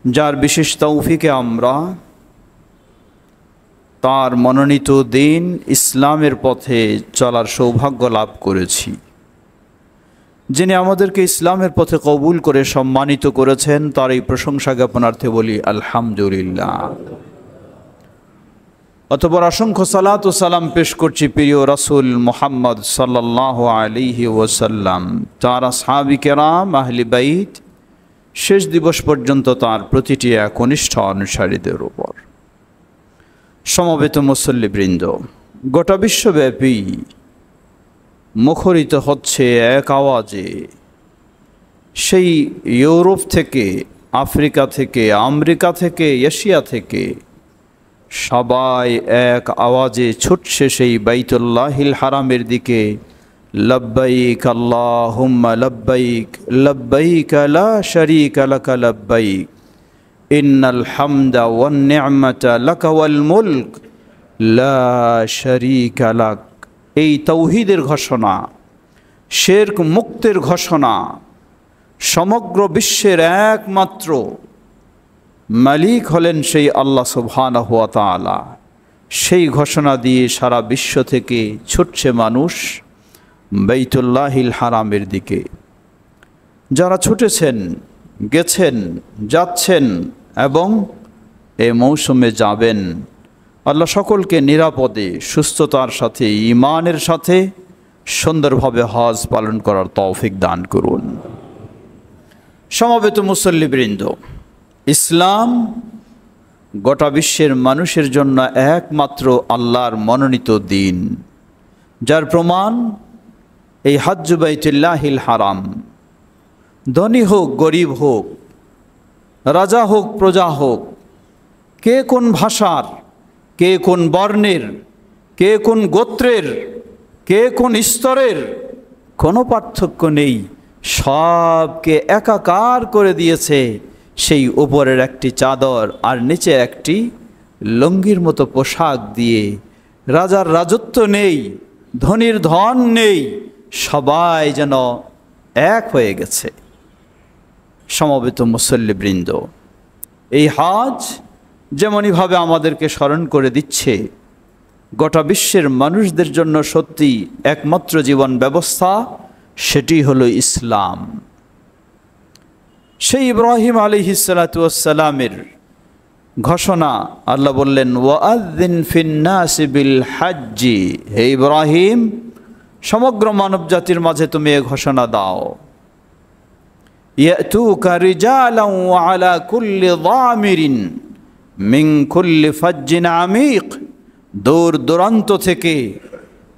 যার বিশেষ তৌফিকে আমরা তার মনোনীত দিন ইসলামের পথে চলার সৌভাগ্য লাভ করেছি। যিনি আমাদেরকে ইসলামের পথে কবুল করে সম্মানিত করেছেন তার এই প্রশংসা জ্ঞাপনার্থে বলি আলহামদুলিল্লাহ। অতঃপর অসংখ্য সালাত ও সালাম পেশ করছি প্রিয় রাসূল মুহাম্মদ সাল্লাল্লাহু আলাইহি ওয়াসাল্লাম, তার আসহাবী কেরাম, আহলি বাইত, শেষ দিবস পর্যন্ত তার প্রতিটি একনিষ্ঠ অনুসারীদের উপর। সমবেত মুসল্লিবৃন্দ, গোটা বিশ্বব্যাপী মুখরিত হচ্ছে এক আওয়াজে, সেই ইউরোপ থেকে, আফ্রিকা থেকে, আমেরিকা থেকে, এশিয়া থেকে সবাই এক আওয়াজে ছুটছে সেই বাইতুল্লাহিল হারামের দিকে। লব্বাইক আল্লাহুম্মা লব্বাইক, লব্বাইক লা শারীকা লাকা লব্বাইক, ইন্নাল হামদা ওয়ান নি'মাতা লাকা ওয়াল মুলক লা শারীকা লাক। এই তাওহীদের ঘোষণা, শিরক মুক্তের ঘোষণা, সমগ্র বিশ্বের একমাত্র মালিক হলেন সেই আল্লাহ সুবহানাহু ওয়া তাআলা। সেই ঘোষণা দিয়ে সারা বিশ্ব থেকে ছুটছে মানুষ বাইতুল্লাহিল হারামের দিকে। যারা ছুটেছেন, গেছেন, যাচ্ছেন এবং এই মৌসুমে যাবেন, আল্লাহ সকলকে নিরাপদে, সুস্থতার সাথে, ঈমানের সাথে সুন্দরভাবে হজ পালন করার তৌফিক দান করুন। সমবেত মুসল্লিবৃন্দ, ইসলাম গোটা বিশ্বের মানুষের জন্য একমাত্র আল্লাহর মনোনীত দিন, যার প্রমাণ এই হজ্জ বাইতুল্লাহিল হারাম। ধনী হোক, গরিব হোক, রাজা হোক, প্রজা হোক, কে কোন ভাষার, কে কোন বর্ণের, কে কোন গোত্রের, কে কোন স্তরের, কোনো পার্থক্য নেই। সবকে একাকার করে দিয়েছে সেই উপরের একটি চাদর আর নিচে একটি লুঙ্গির মতো পোশাক দিয়ে। রাজার রাজত্ব নেই, ধনীর ধন নেই, সবাই যেন এক হয়ে গেছে। সমবেত মুসল্লিবৃন্দ, এই হজ যেমনইভাবে আমাদেরকে স্মরণ করে দিচ্ছে গোটা বিশ্বের মানুষদের জন্য সত্যি একমাত্র জীবন ব্যবস্থা, সেটি হলো ইসলাম। সেই ইব্রাহিম আলাইহিস সালাতু ওয়াস সালামের ঘোষণা আল্লাহ বললেন, ওয়াআযিন ফিন্নাসি বিল হাজ্জি, হে ইব্রাহিম, সমগ্র মানব জাতির মাঝে তুমি এ ঘোষণা দাও, ইয়াতুকা রিজালান ওয়া আলা কুল্লি যামিরিন মিন কুল্লি ফাজ্জিন আমিক। দূর দূরান্ত থেকে,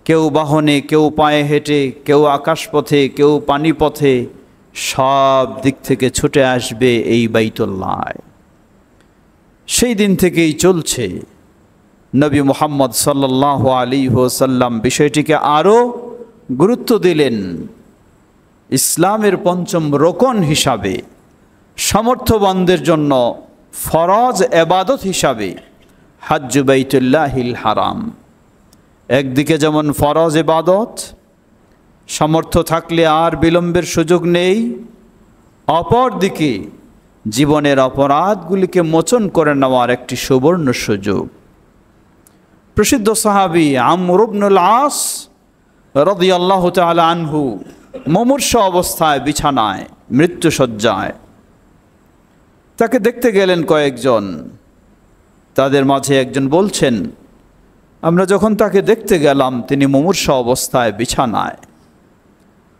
কেউ বাহনে, কেউ পায়ে হেঁটে, কেউ আকাশপথে, কেউ পানিপথে, সব দিক থেকে ছুটে আসবে এই বাইতুল্লাহ। সেই দিন থেকেই চলছে। নবী মুহাম্মদ সাল্লাল্লাহু আলাইহি ওয়াসাল্লাম বিষয়টিকে আরও গুরুত্ব দিলেন। ইসলামের পঞ্চম রোকন হিসাবে, সামর্থ্যবানদের জন্য ফরজ এবাদত হিসাবে হজ্জ বাইতুল্লাহিল হারাম একদিকে যেমন ফরজ এবাদত, সামর্থ্য থাকলে আর বিলম্বের সুযোগ নেই, অপরদিকে জীবনের অপরাধগুলিকে মোচন করে নেওয়ার একটি সুবর্ণ সুযোগ। প্রসিদ্ধ সাহাবী আমর ইবনুল আস রাদিয়াল্লাহু তাআলা আনহু মুমূর্ষু অবস্থায় বিছানায়, মৃত্যুশয্যায়, তাকে দেখতে গেলেন কয়েকজন। তাদের মাঝে একজন বলছেন, আমরা যখন তাকে দেখতে গেলাম তিনি মুমূর্ষু অবস্থায় বিছানায়।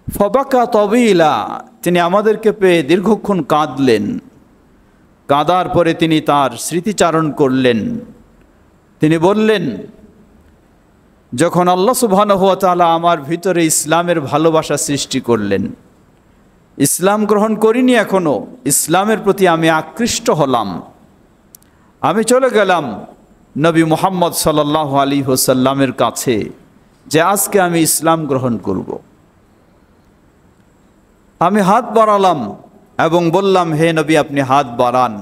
ফাবাকা তাবিলা, তিনি আমাদেরকে পেয়ে দীর্ঘক্ষণ কাঁদলেন। কাঁদার পরে তিনি তার স্মৃতিচারণ করলেন। তিনি বললেন, যখন আল্লাহ সুবহানাহু ওয়া তাআলা আমার ভিতরে ইসলামের ভালোবাসা সৃষ্টি করলেন, ইসলাম গ্রহণ করিনি এখনো, ইসলামের প্রতি আমি আকৃষ্ট হলাম। আমি চলে গেলাম নবী মুহাম্মদ সাল্লাল্লাহু আলাইহি ওয়াসাল্লামের কাছে যে আজকে আমি ইসলাম গ্রহণ করব। আমি হাত বাড়ালাম এবং বললাম, হে নবী, আপনি হাত বাড়ান,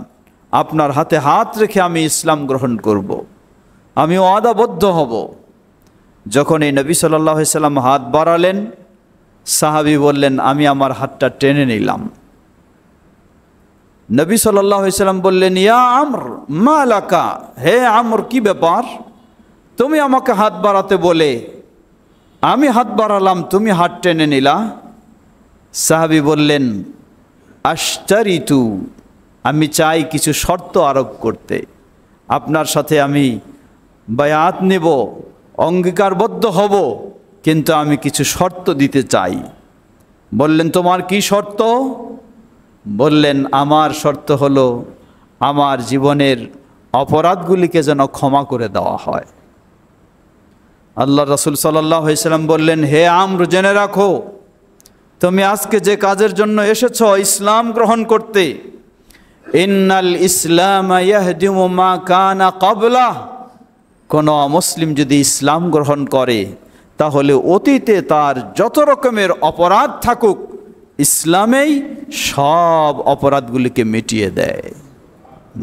আপনার হাতে হাত রেখে আমি ইসলাম গ্রহণ করব, আমি ওয়াদাবদ্ধ হব। যখন এই নবী সাল্লাল্লাহু আলাইহি ওয়াসাল্লাম হাত বাড়ালেন, সাহাবী বললেন, আমি আমার হাতটা টেনে নিলাম। নবী সাল্লাল্লাহু আলাইহি সাল্লাম বললেন, ইয়া আমর মা লাকা, হে আমর কি ব্যাপার, তুমি আমাকে হাত বাড়াতে বলে আমি হাত বাড়ালাম, তুমি হাত টেনে নিলা। সাহাবী বললেন, আশতারিতু, আমি চাই কিছু শর্ত আরোপ করতে, আপনার সাথে আমি বায়াত নেব, অঙ্গীকারবদ্ধ হব, কিন্তু আমি কিছু শর্ত দিতে চাই। বললেন, তোমার কি শর্ত? বললেন, আমার শর্ত হলো আমার জীবনের অপরাধগুলিকে যেন ক্ষমা করে দেওয়া হয়। আল্লাহ রাসূল সাল্লাল্লাহু আলাইহি সাল্লাম বললেন, হে আমর, জেনে রাখো তুমি আজকে যে কাজের জন্য এসেছো, ইসলাম গ্রহণ করতে, ইন্নাল ইসলাম ইয়াহদিমু মা কানা ক্বাবলা, কোনো মুসলিম যদি ইসলাম গ্রহণ করে তাহলে অতীতে তার যত রকমের অপরাধ থাকুক ইসলামেই সব অপরাধগুলিকে মিটিয়ে দেয়,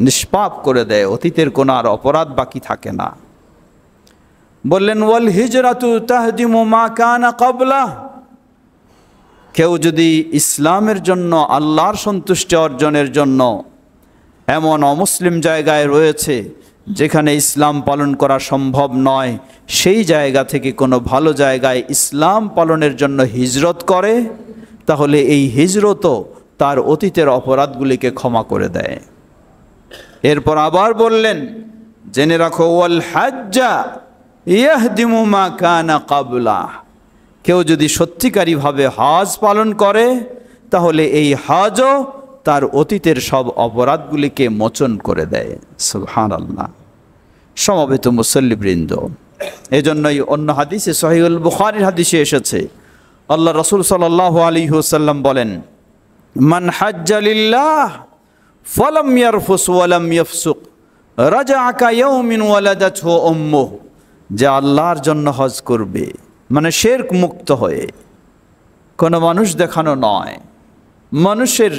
নিষ্পাপ করে দেয়, অতীতের কোনো আর অপরাধ বাকি থাকে না। বললেন, ওয়াল হিজরাতু তাহদিমু মা কানা ক্বাবলা, কেউ যদি ইসলামের জন্য, আল্লাহর সন্তুষ্টি অর্জনের জন্য এমন অমুসলিম জায়গায় রয়েছে যেখানে ইসলাম পালন করা সম্ভব নয়, সেই জায়গা থেকে কোনো ভালো জায়গায় ইসলাম পালনের জন্য হিজরত করে, তাহলে এই হিজরতও তার অতীতের অপরাধগুলিকে ক্ষমা করে দেয়। এরপর আবার বললেন, জেনে রাখো, ওয়াল হাজ্জা ইয়াহদিমু মা কানা ক্বাবলা, কেউ যদি সত্যিকারীভাবে হজ পালন করে তাহলে এই হজও তার অতীতের সব অপরাধগুলিকে মোচন করে দেয়। সুবহানাল্লাহ। সমবেত মুসল্লিবৃন্দ, এজন্যই অন্য হাদিসে, সহিহুল বুখারীর হাদিসে এসেছে, আল্লাহ রাসূল সাল্লাল্লাহু আলাইহি ওয়াসাল্লাম বলেন, মান হাজ্জা লিল্লাহ ফালাম ইয়ারফুস ওয়ালাম ইয়াফসুক রাজাআ কায়াউমিন ওয়ালাদাতহু উম্মুহু, যে আল্লাহর জন্য হজ করবে, মানে শিরক মুক্ত হয়ে, কোনো মানুষ দেখানো নয়, মানুষের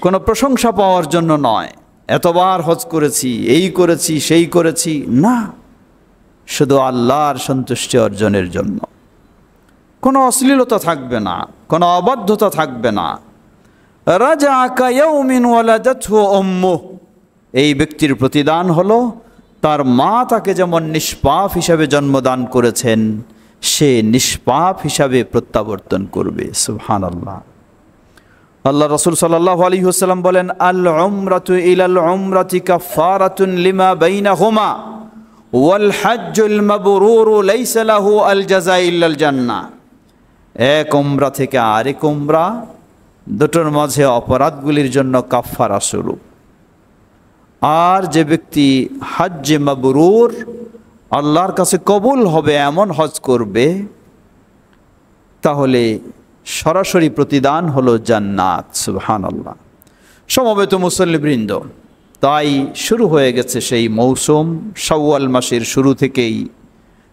কোনো প্রশংসা পাওয়ার জন্য নয়, এতবার হজ করেছি, এই করেছি, সেই করেছি, না, শুধু আল্লাহর সন্তুষ্টি অর্জনের জন্য। কোনো অশ্লীলতা থাকবে না, কোনো অবাধ্যতা থাকবে না। রাজাআ কায়াউমিন ওয়ালাদাতহু উম্মুহু, এই ব্যক্তির প্রতিদান হলো তার মা তাকে যেমন নিষ্পাপ হিসাবে জন্মদান করেছেন, সে নিষ্পাপ হিসাবে প্রত্যাবর্তন করবে। সুবহানাল্লাহ। আল্লাহ রাসূল সাল্লাল্লাহু আলাইহি ওয়াসাল্লাম বলেন, আল উমরাতু ইলাল উমরাতি কাফারাতুন লিমা বাইনাহুমা ওয়াল হাজ্জুল মাবরুরু লাইসা লাহু আল জাযা ইল্লাল জান্নাহ, এক উমরা থেকে আরেক উমরা, দুটোর মাঝে অপরাধগুলির জন্য কাফারা স্বরূপ। আর যে ব্যক্তি হজ্জে মাবরুর, আল্লাহর কাছে কবুল হবে এমন হজ করবে, তাহলে সরাসরি প্রতিদান হলো জান্নাত। সুবহানাল্লাহ। সমবেত মুসল্লিবৃন্দ, তাই শুরু হয়ে গেছে সেই মৌসুম। শাওয়াল মাসের শুরু থেকেই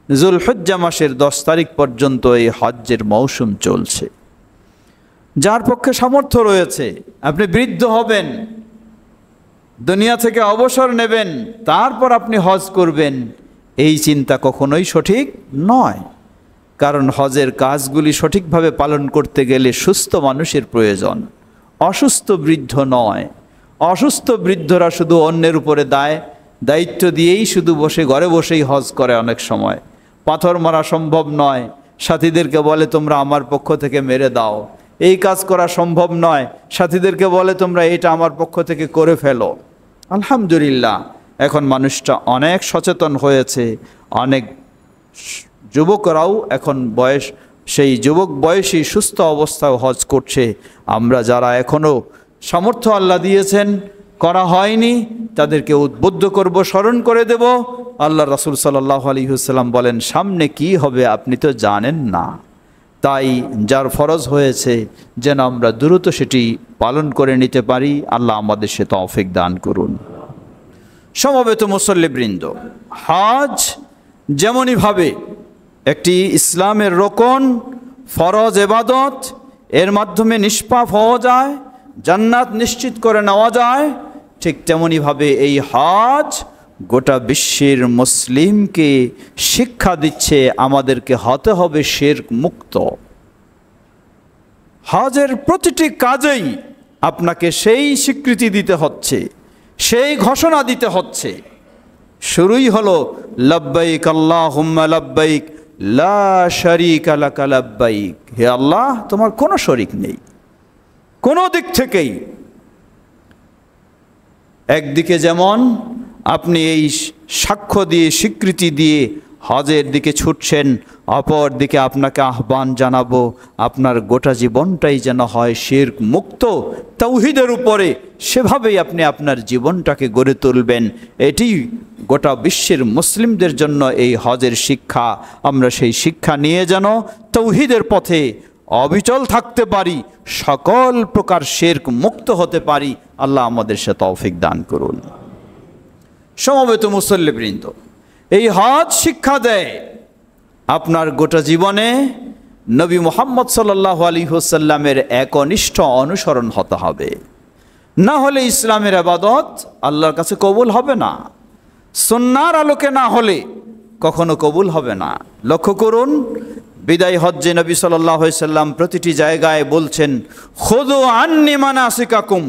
যুলহিজ্জা মাসের 10 তারিখ পর্যন্ত এই হজ্জের মৌসুম চলছে। যার পক্ষে সামর্থ্য রয়েছে, আপনি বৃদ্ধ হবেন, দুনিয়া থেকে অবসর নেবেন, তারপর আপনি হজ করবেন, এই চিন্তা কখনোই সঠিক নয়। কারণ হজের কাজগুলি সঠিকভাবে পালন করতে গেলে সুস্থ মানুষের প্রয়োজন, অসুস্থ বৃদ্ধ নয়। অসুস্থ বৃদ্ধরা শুধু অন্যের উপরে দায়িত্ব দিয়েই শুধু ঘরে বসেই হজ করে। অনেক সময় পাথর মারা সম্ভব নয়, সাথীদেরকে বলে তোমরা আমার পক্ষ থেকে মেরে দাও। এই কাজ করা সম্ভব নয়, সাথীদেরকে বলে তোমরা এটা আমার পক্ষ থেকে করে ফেলো। আলহামদুলিল্লাহ, এখন মানুষটা অনেক সচেতন হয়েছে, অনেক যুবকরাও এখন সেই যুবক বয়সী সুস্থ অবস্থায় হজ করছে। আমরা যারা এখনও সামর্থ্য আল্লাহ দিয়েছেন করা হয়নি, তাদেরকে উদ্বুদ্ধ করব, স্মরণ করে দেব। আল্লাহ রাসূল সাল্লাল্লাহু আলাইহি ওয়াসাল্লাম বলেন, সামনে কি হবে আপনি তো জানেন না, তাই যার ফরজ হয়েছে যেন আমরা দ্রুত সেটি পালন করে নিতে পারি। আল্লাহ আমাদের সে তৌফিক দান করুন। সমবেত মুসল্লিবৃন্দ, হজ যেমনইভাবে একটি ইসলামের রোকন, ফরজ ইবাদত, এর মাধ্যমে নিষ্পাপ হওয়া যায়, জান্নাত নিশ্চিত করে নেওয়া যায়, ঠিক তেমনইভাবে এই হজ গোটা বিশ্বের মুসলিমকে শিক্ষা দিচ্ছে আমাদেরকে হতে হবে শিরক মুক্ত। হজের প্রতিটি কাজেই আপনাকে সেই স্বীকৃতি দিতে হচ্ছে, সেই ঘোষণা দিতে হচ্ছে। শুরুই হলো লব্বাইক আল্লাহুম্মা লব্বাইক লা শারীকা লাকা লব্বাইক। হে আল্লাহ, তোমার কোনো শরীক নেই কোনো দিক থেকেই। একদিকে যেমন আপনি এই সাক্ষ্য দিয়ে স্বীকৃতি দিয়ে হজের দিকে ছুটছেন, অপর দিকে আপনাকে আহ্বান জানাবো আপনার গোটা জীবনটাই যেন হয় শিরক মুক্ত, তাওহীদের উপরে। সেভাবেই আপনি আপনার জীবনটাকে গড়ে তুলবেন। এটি গোটা বিশ্বের মুসলিমদের জন্য এই হজের শিক্ষা। আমরা সেই শিক্ষা নিয়ে যেন তাওহীদের পথে অবিচল থাকতে পারি, সকল প্রকার শিরক মুক্ত হতে পারি। আল্লাহ আমাদের সে তৌফিক দান করুন। সমবেত মুসল্লিবৃন্দ, এই হজ শিক্ষা দেয় আপনার গোটা জীবনে নবী মুহাম্মদ সাল্লাল্লাহু আলাইহি ওয়াসাল্লামের একনিষ্ঠ অনুসরণ হতে হবে, না হলে ইসলামের ইবাদত আল্লাহর কাছে কবুল হবে না। সুন্নাহর আলোকে না হলে কখনো কবুল হবে না। লক্ষ্য করুন, বিদায় হজ্জে নবী সাল্লাল্লাহু আলাইহি ওয়াসাল্লাম প্রতিটি জায়গায় বলছেন, খুযু আন্নী মানাসিকাকুম,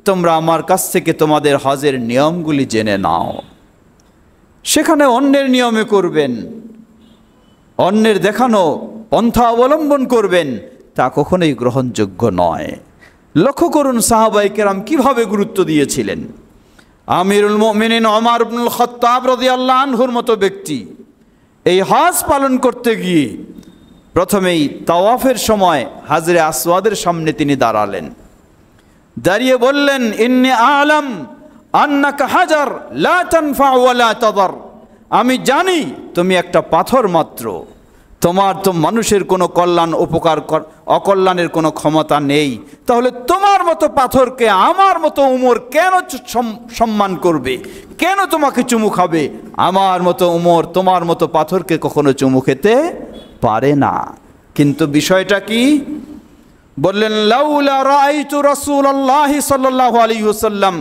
তোমরা আমার কাছ থেকে তোমাদের হজের নিয়মগুলি জেনে নাও। সেখানে অন্যের নিয়মে করবেন, অন্যের দেখানো পন্থা অবলম্বন করবেন, তা কখনোই গ্রহণযোগ্য নয়। লক্ষ্য করুন সাহাবায়ে কেরাম কিভাবে গুরুত্ব দিয়েছিলেন। আমিরুল মুমিনিন ওমর ইবনুল খাত্তাব রাদিয়াল্লাহু আনহুর মতো ব্যক্তি এই হজ পালন করতে গিয়ে প্রথমেই তাওয়াফের সময় হাজরে আসওয়াদের সামনে তিনি দাঁড়ালেন। দাঁড়িয়ে বললেন, ইন্নী আ'লাম আন্নাকা হাজার লা তানফা ওয়া লা তাদার, আমি জানি তুমি একটা পাথর মাত্র, তোমার তো মানুষের কোনো কল্যাণ উপকার অকল্যাণের কোনো ক্ষমতা নেই। তাহলে তোমার মতো পাথরকে আমার মতো উমর কেন সম্মান করবে, কেন তোমাকে চুমু খাবে? আমার মতো উমর তোমার মতো পাথরকে কখনো চুমু খেতে পারে না। কিন্তু বিষয়টা কি? বললেন, লাউলা রাআইতু রাসূলুল্লাহ সাল্লাল্লাহু আলাইহি ওয়াসাল্লাম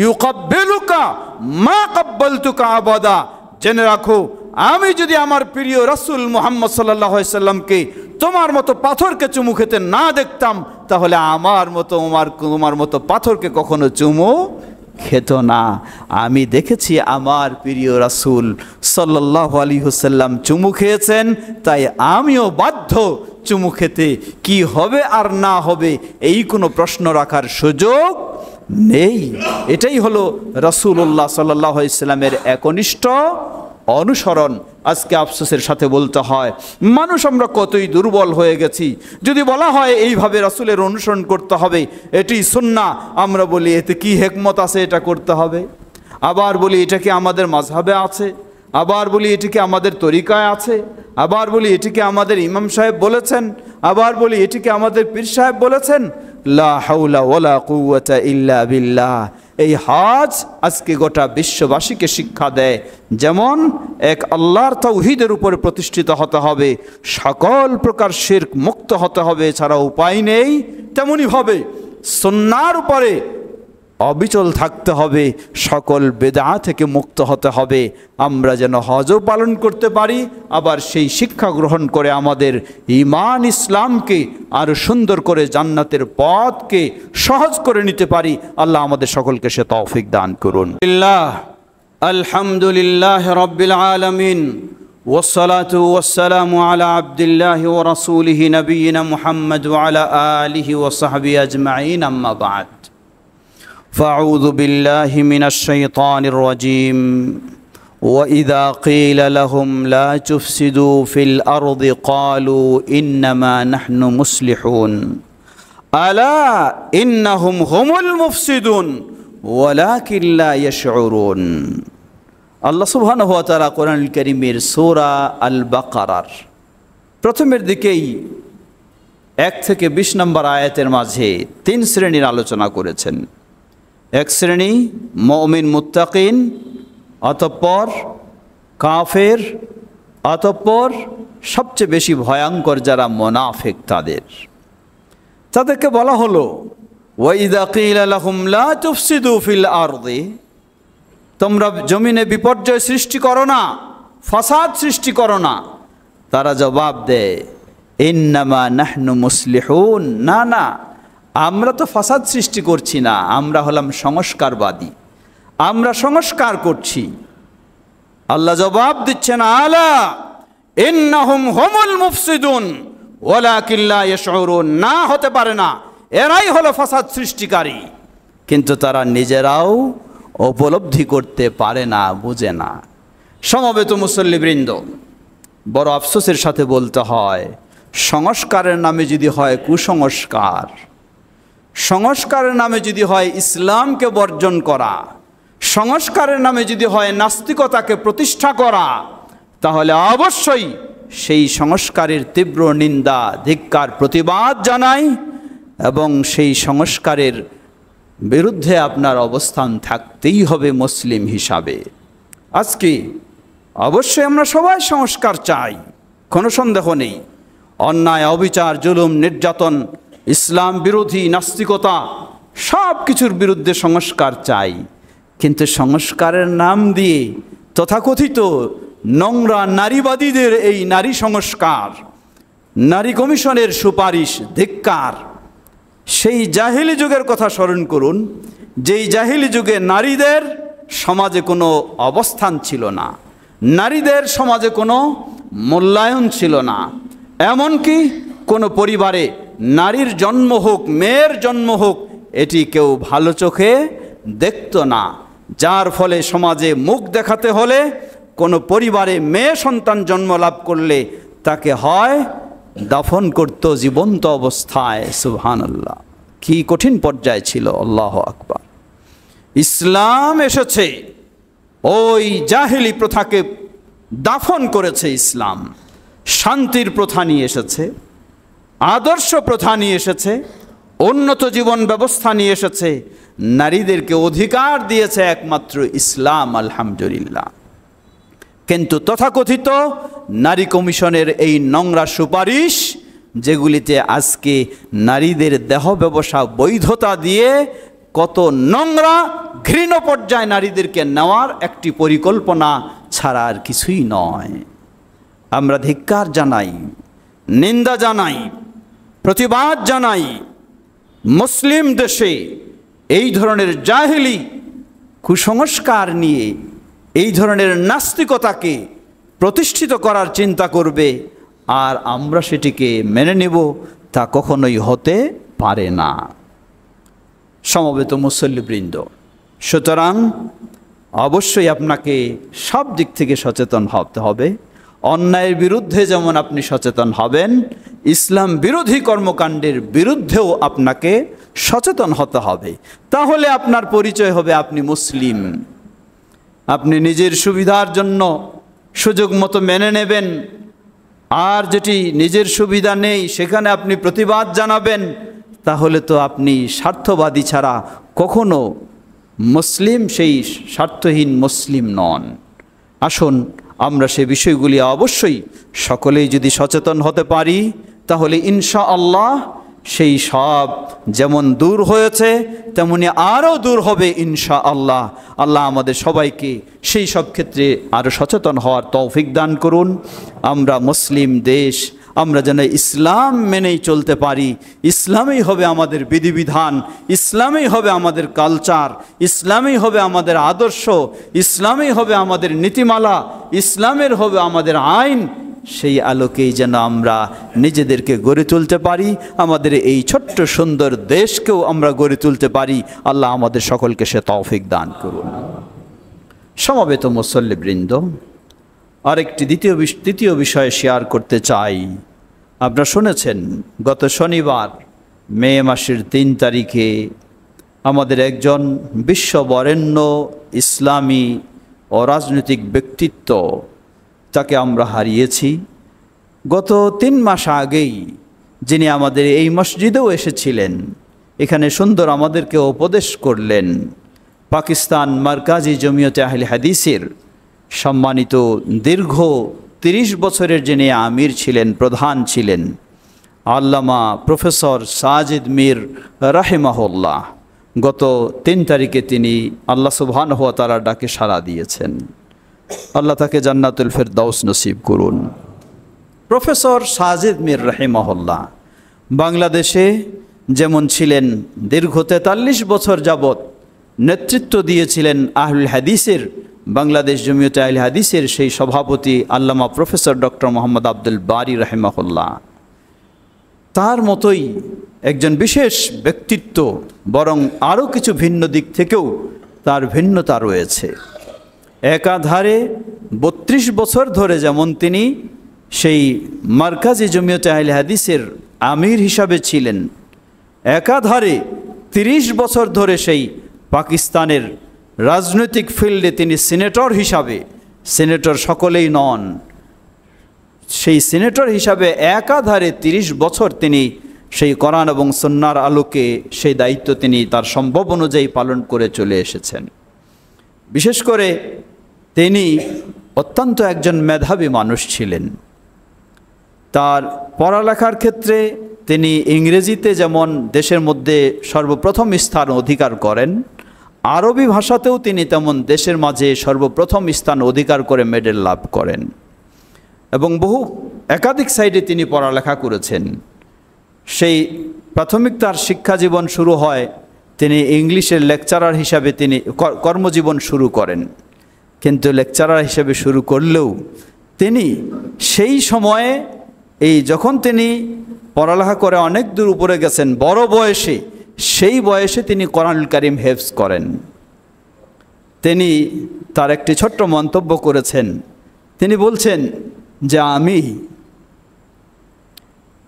ইউকাব্বিলুকা মা কাব্বালতুকা আবাদা, জেনে রাখো, আমি যদি আমার প্রিয় রাসূল মুহাম্মদ সাল্লাল্লাহু আলাইহি ওয়াসাল্লামকে তোমার মতো পাথরকে চুমু খেতে না দেখতাম, তাহলে আমার মতো তোমার মতো পাথরকে কখনো চুমু খেত না। আমি দেখেছি আমার প্রিয় রাসূল সাল্লাল্লাহু আলাইহি ওয়াসাল্লাম চুমু খেয়েছেন, তাই আমিও বাধ্য চুমু খেতে। কি হবে আর না হবে এই কোনো প্রশ্ন রাখার সুযোগ নেই। এটাই হলো রাসূলুল্লাহ সাল্লাল্লাহু আলাইহি ওয়াসাল্লামের একনিষ্ঠ অনুসরণ। আজকে আফসোসের সাথে বলতে হয়, মানুষ আমরা কতই দুর্বল হয়ে গেছি। যদি বলা হয় এইভাবে রাসূলের অনুসরণ করতে হবে, এটি সুন্নাহ, আমরা বলি এতে কি হিকমত আছে এটা করতে হবে। আবার বলি এটা কি আমাদের মাযহাবে আছে, আবার বলি এটি কি আমাদের তরিকায় আছে, আবার বলি এটি কি আমাদের ইমাম সাহেব বলেছেন, আবার বলি এটি কি আমাদের পীর সাহেব বলেছেন। লা হাওলা ওয়ালা কুওয়াতা ইল্লা বিল্লাহ। এই হজ আজকে গোটা বিশ্ববাসীকে শিক্ষা দেয়, যেমন এক আল্লাহর তাওহীদের উপরে প্রতিষ্ঠিত হতে হবে, সকল প্রকার শিরক মুক্ত হতে হবে, এছাড়া উপায় নেই। তেমনিভাবে সুন্নাহর উপরে অবিচল থাকতে হবে, সকল বেদআ থেকে মুক্ত হতে হবে। আমরা যেন হজও পালন করতে পারি, আবার সেই শিক্ষা গ্রহণ করে আমাদের ঈমান ইসলামকে আরো সুন্দর করে জান্নাতের পথকে সহজ করে নিতে পারি। আল্লাহ আমাদের সকলকে সে তৌফিক দান করুন। আলহামদুলিল্লাহ রাব্বিল আলামিন, والصلاة والسلام على عبد الله ورسوله نبينا محمد وعلى آله وصحبه أجمعين، أما بعد، فأعوذ بالله من الشيطان الرجيم. وإذا قيل لهم لا تفسدوا في الأرض قالوا إنما نحن مصلحون ألا إنهم هم المفسدون ولكن لا يشعرون। আল্লাহ সুবহানাহু ওয়া তাআলা কোরআনুল কারীমের সূরা আল বাকারার প্রথমের দিকেই 1 থেকে 20 নম্বর আয়াতের মাঝে 3 শ্রেণীর আলোচনা করেছেন। এক শ্রেণী মুমিন মুত্তাকিন, অতঃপর কাফের, অতঃপর সবচেয়ে বেশি ভয়ঙ্কর যারা মুনাফিক তাদেরকে বলা হলো, ওয়াইদা কিলা লাহুম লা তুফসিদু ফিল আরদি, তোমরা জমিনে বিপর্যয় সৃষ্টি করো না, ফাসাদ সৃষ্টি করো না। তারা জবাব দেয়, ইন্নামা নাহনু মুসলিহুন, না না, আমরা তো ফাসাদ সৃষ্টি করছি না, আমরা হলাম সংস্কারবাদী, আমরা সংস্কার করছি। আল্লাহ জবাব দিচ্ছেন, আলা ইন্নাহুম হুমুল মুফসিদুন ওয়ালাকিন লা ইয়াশউরুন, না, হতে পারে না, এরাই হলো ফাসাদ সৃষ্টিকারী, কিন্তু তারা নিজেরাও উপলব্ধি করতে পারে না, বুঝে না। সমবেত মুসল্লিবৃন্দ, বড় আফসোসের সাথে বলতে হয়, সংস্কারের নামে যদি হয় কুসংস্কার, সংস্কারের নামে যদি হয় ইসলামকে বর্জন করা, সংস্কারের নামে যদি হয় নাস্তিকতাকে প্রতিষ্ঠা করা, তাহলে অবশ্যই সেই সংস্কারের তীব্র নিন্দা, ধিক্কার, প্রতিবাদ জানাই এবং সেই সংস্কারের বিরুদ্ধে আপনার অবস্থান থাকতেই হবে মুসলিম হিসাবে। আজকে অবশ্যই আমরা সবাই সংস্কার চাই, কোনো সন্দেহ নেই। অন্যায়, অবিচার, জুলুম, নির্যাতন, ইসলাম বিরোধী নাস্তিকতা সব কিছুর বিরুদ্ধে সংস্কার চাই, কিন্তু সংস্কারের নাম দিয়ে তথাকথিত নোংরা নারীবাদীদের এই নারী সংস্কার, নারী কমিশনের সুপারিশ, ধিক্কার। সেই জাহিলি যুগের কথা স্মরণ করুন, যেই জাহিলি যুগে নারীদের সমাজে কোনো অবস্থান ছিল না, নারীদের সমাজে কোনো মূল্যায়ন ছিল না, এমনকি কোনো পরিবারে নারীর জন্ম হোক, মেয়ের জন্ম হোক, এটি কেউ ভালো চোখে দেখত না। যার ফলে সমাজে মুখ দেখাতে হলে কোনো পরিবারে মেয়ে সন্তান জন্ম লাভ করলে তাকে হয় দাফন করত জীবন্ত অবস্থায়। সুবহানাল্লাহ, কি কঠিন পর্যায় ছিল। আল্লাহু আকবার। ইসলাম এসেছে, ওই জাহেলি প্রথাকে দাফন করেছে। ইসলাম শান্তির প্রথা নিয়ে এসেছে, আদর্শ প্রথা নিয়ে এসেছে, উন্নত জীবন ব্যবস্থা নিয়ে এসেছে, নারীদেরকে অধিকার দিয়েছে একমাত্র ইসলাম, আলহামদুলিল্লাহ। কিন্তু তথাকথিত নারী কমিশনের এই নোংরা সুপারিশ, যেগুলিতে আজকে নারীদের দেহ ব্যবসা বৈধতা দিয়ে কত নোংরা ঘৃণ পর্যায়ে নারীদেরকে নেওয়ার একটি পরিকল্পনা ছাড়া আর কিছুই নয়। আমরা ধিক্কার জানাই, নিন্দা জানাই, প্রতিবাদ জানাই। মুসলিম দেশে এই ধরনের জাহেলি কুসংস্কার নিয়ে এই ধরনের নাস্তিকতাকে প্রতিষ্ঠিত করার চিন্তা করবে আর আমরা সেটিকে মেনে নেব, তা কখনোই হতে পারে না। সমবেত মুসল্লিবৃন্দ, সুতরাং অবশ্যই আপনাকে সব দিক থেকে সচেতন হতে হবে। অন্যায়ের বিরুদ্ধে যেমন আপনি সচেতন হবেন, ইসলাম বিরোধী কর্মকাণ্ডের বিরুদ্ধেও আপনাকে সচেতন হতে হবে। তাহলে আপনার পরিচয় হবে আপনি মুসলিম। আপনি নিজের সুবিধার জন্য সুযোগ মতো মেনে নেবেন, আর যেটি নিজের সুবিধা নেই সেখানে আপনি প্রতিবাদ জানাবেন, তাহলে তো আপনি স্বার্থবাদী ছাড়া কখনো মুসলিম, সেই স্বার্থহীন মুসলিম নন। আসুন আমরা সে বিষয়গুলি অবশ্যই সকলেই যদি সচেতন হতে পারি, তাহলে ইনশাআল্লাহ সেই সব যেমন দূর হয়েছে তেমনি আরও দূর হবে ইনশাআল্লাহ। আল্লাহ আমাদের সবাইকে সেই সব ক্ষেত্রে আরও সচেতন হওয়ার তৌফিক দান করুন। আমরা মুসলিম দেশ, আমরা যেন ইসলাম মেনেই চলতে পারি। ইসলামই হবে আমাদের বিধিবিধান, ইসলামই হবে আমাদের কালচার, ইসলামই হবে আমাদের আদর্শ, ইসলামই হবে আমাদের নীতিমালা, ইসলামের হবে আমাদের আইন। সেই আলোকেই যেন আমরা নিজেদেরকে গড়ে তুলতে পারি, আমাদের এই ছোট্ট সুন্দর দেশকেও আমরা গড়ে তুলতে পারি। আল্লাহ আমাদের সকলকে সে তৌফিক দান করুন। সমবেত মুসল্লিবৃন্দ, আরেকটি তৃতীয় বিষয়ে শেয়ার করতে চাই। আপনারা শুনেছেন গত শনিবার মে মাসের 3 তারিখে আমাদের একজন বিশ্ববরেণ্য ইসলামী ও রাজনৈতিক ব্যক্তিত্ব, তাকে আমরা হারিয়েছি। গত 3 মাস আগেই যিনি আমাদের এই মসজিদেও এসেছিলেন, এখানে সুন্দর আমাদেরকে উপদেশ করলেন, পাকিস্তান মারকাজি জমিয়তে আহলে হাদিসের সম্মানিত দীর্ঘ 30 বছরের যিনি আমির ছিলেন, প্রধান ছিলেন, আল্লামা প্রফেসর সাজিদ মীর রাহিমাহুল্লাহ, গত 3 তারিখে তিনি আল্লাহ সুবহানাহু ওয়া তাআলার ডাকে সাড়া দিয়েছেন। আল্লাহ তাকে জান্নাতুল ফেরদাউস নসিব করুন। প্রফেসর সাজিদ মীর রাহিমাহুল্লাহ বাংলাদেশে যেমন ছিলেন, দীর্ঘ ৪৩ বছর যাবৎ নেতৃত্ব দিয়েছিলেন আহলুল হাদিসের, বাংলাদেশ জমিয়তে আহলে হাদিসের সেই সভাপতি আল্লামা প্রফেসর ডক্টর মোহাম্মদ আব্দুল বারী রাহিমাহুল্লাহ। তার মতোই একজন বিশেষ ব্যক্তিত্ব, বরং আরও কিছু ভিন্ন দিক থেকেও তার ভিন্নতা রয়েছে। একাধারে ৩২ বছর ধরে যেমন তিনি সেই মারকাজি জমিয়তে আহলে হাদিসের আমির হিসাবে ছিলেন, একাধারে ৩০ বছর ধরে সেই পাকিস্তানের রাজনৈতিক ফিল্ডে তিনি সিনেটর হিসাবে, সিনেটর সকলেই নন, সেই সিনেটর হিসাবে একাধারে ৩০ বছর তিনি সেই কোরআন এবং সুন্নাহর আলোকে সেই দায়িত্ব তিনি তার সম্ভব অনুযায়ী পালন করে চলে এসেছেন। বিশেষ করে তিনি অত্যন্ত একজন মেধাবী মানুষ ছিলেন। তার পড়ালেখার ক্ষেত্রে তিনি ইংরেজিতে যেমন দেশের মধ্যে সর্বপ্রথম স্থান অধিকার করেন, আরবি ভাষাতেও তিনি তেমন দেশের মাঝে সর্বপ্রথম স্থান অধিকার করে মেডেল লাভ করেন এবং বহু একাধিক সাইডে তিনি পড়ালেখা করেছেন। সেই প্রাথমিক তার শিক্ষা জীবন শুরু হয়, তিনি ইংলিশের লেকচারার হিসাবে তিনি কর্মজীবন শুরু করেন। কিন্তু লেকচারার হিসেবে শুরু করলেও তিনি সেই সময়ে যখন তিনি পড়ালেখা করে অনেক দূর উপরে গেছেন বড় বয়সে, সেই বয়সে তিনি কোরআনুল কারীম হেফজ করেন। তিনি তার একটি ছোট্ট মন্তব্য করেছেন, তিনি বলছেন যে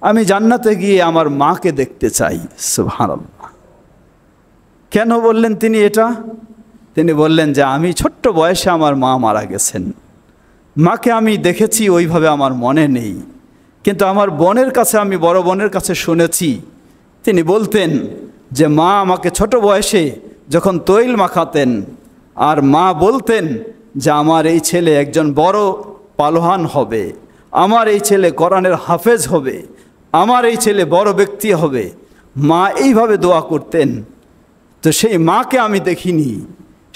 আমি জান্নাতে গিয়ে আমার মাকে দেখতে চাই। সুবহানাল্লাহ। কেন বললেন তিনি এটা? তিনি বললেন যে আমি ছোট্ট বয়সে আমার মা মারা গেছেন, মাকে আমি দেখেছি ওইভাবে আমার মনে নেই, কিন্তু আমার বোনের কাছে, আমি বড় বোনের কাছে শুনেছি, তিনি বলতেন যে মা আমাকে ছোট বয়সে যখন তৈল মাখাতেন আর মা বলতেন যে আমার এই ছেলে একজন বড় পালোহান হবে, আমার এই ছেলে কোরআনের হাফেজ হবে, আমার এই ছেলে বড় ব্যক্তি হবে, মা এইভাবে দোয়া করতেন। তো সেই মাকে আমি দেখিনি,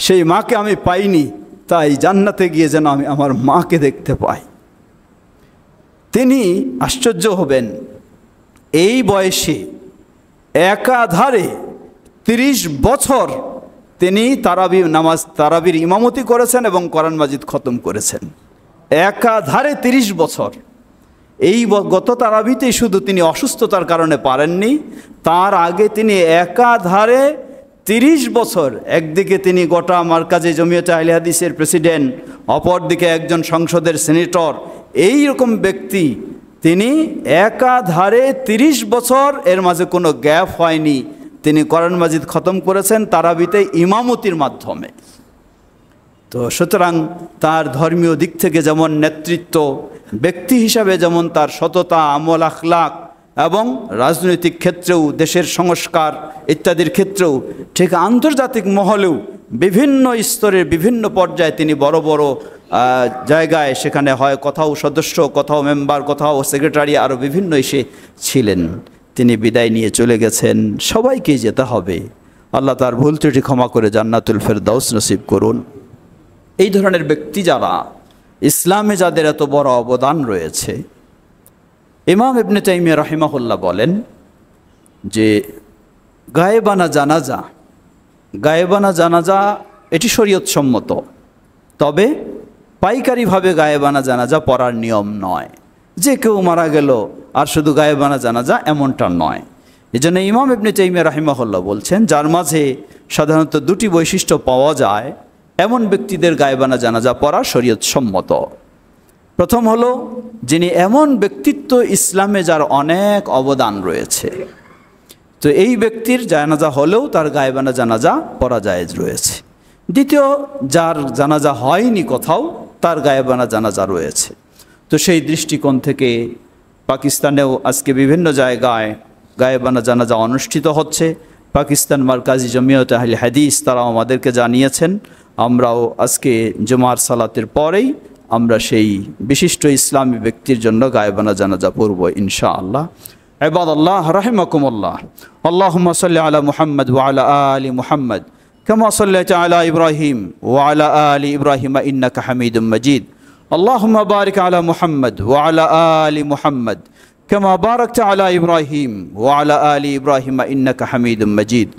সেই মাকে আমি পাইনি, তাই জান্নাতে গিয়ে যেন আমি আমার মাকে দেখতে পাই। তিনি আশ্চর্য হবেন, এই বয়সে একাধারে ৩০ বছর তিনি তারাবির ইমামতি করেছেন এবং কোরআন মাজিদ খতম করেছেন। একাধারে ৩০ বছর। এই গত তারাবিতেই শুধু তিনি অসুস্থতার কারণে পারেননি, তার আগে তিনি একাধারে ৩০ বছর, একদিকে তিনি গোটা মারকাজি জমিয়তে আহলে হাদিসের প্রেসিডেন্ট, অপরদিকে একজন সংসদের সিনেটর, এই রকম ব্যক্তি তিনি একাধারে ৩০ বছর, এর মাঝে কোনো গ্যাপ হয়নি, তিনি কোরআন মাজিদ খতম করেছেন তারাবিতে ইমামতির মাধ্যমে। তো সুতরাং তার ধর্মীয় দিক থেকে যেমন নেতৃত্ব, ব্যক্তি হিসাবে যেমন তার সততা, আমল, আখলাক এবং রাজনৈতিক ক্ষেত্রেও, দেশের সংস্কার ইত্যাদির ক্ষেত্রেও, ঠিক আন্তর্জাতিক মহলেও বিভিন্ন স্তরের বিভিন্ন পর্যায়ে তিনি বড় বড় জায়গায়, সেখানে হয় কোথাও সদস্য, কোথাও মেম্বার, কোথাও সেক্রেটারি, আরও বিভিন্ন এসে ছিলেন। তিনি বিদায় নিয়ে চলে গেছেন, সবাইকেই যেতে হবে। আল্লাহ তার ভুল ত্রুটি ক্ষমা করে জান্নাতুল ফেরদাউস নসিব করুন। এই ধরনের ব্যক্তি যারা, ইসলামে যাদের এত বড় অবদান রয়েছে, ইমাম ইবনে তাইমিয়া রাহিমাহুল্লাহ বলেন যে গায়েবানা জানাজা এটি শরীয়ত সম্মত, তবে পাইকারিভাবে গায়েবানা জানাজা পড়ার নিয়ম নয়, যে কেউ মারা গেল আর শুধু গায়েবানা জানাজা এমনটা নয়। এই জন্য ইমাম ইবনে তাইমিয়া রাহিমাহুল্লাহ বলছেন, যার মাঝে সাধারণত দুটি বৈশিষ্ট্য পাওয়া যায়, এমন ব্যক্তিদের গায়েবানা জানাজা পড়া শরীয়ত সম্মত। প্রথম হলো, যিনি এমন ব্যক্তিত্ব ইসলামে যার অনেক অবদান রয়েছে, তো এই ব্যক্তির জানাজা হলেও তার গায়েবানা জানাজা পড়া জায়েজ রয়েছে। দ্বিতীয়, যার জানাজা হয়নি কোথাও, তার গায়েবানা জানাজা রয়েছে। তো সেই দৃষ্টিকোণ থেকে পাকিস্তানেও আজকে বিভিন্ন জায়গায় গায়েবানা জানাজা অনুষ্ঠিত হচ্ছে। পাকিস্তান মারকাজি জমিয়তে আহলে হাদিস তারাও আমাদেরকে জানিয়েছেন, আমরাও আজকে জুমার সালাতের পরেই আমরা সেই বিশিষ্ট ইসলামী ব্যক্তির জন্য গায়েবানা জানাজা পড়ব ইনশাআল্লাহ। ইবাদাল্লাহ রাহিমাকুমুল্লাহ, আল্লাহুম্মা সাল্লি আলা মুহাম্মদ ওয়া আলা আলি মুহাম্মদ কামা সাল্লাইতা আলা ইব্রাহিম ওয়া আলা আলি ইব্রাহিম ইন্নাকা হামিদুম মাজিদ। আল্লাহুম্মা বারিক আলা মুহাম্মদ ওয়া আলা আলি মুহাম্মদ কামা বারাকতা আলা ইব্রাহিম ওয়া আলা আলি ইব্রাহিম ইন্নাকা হামিদুম মাজিদ।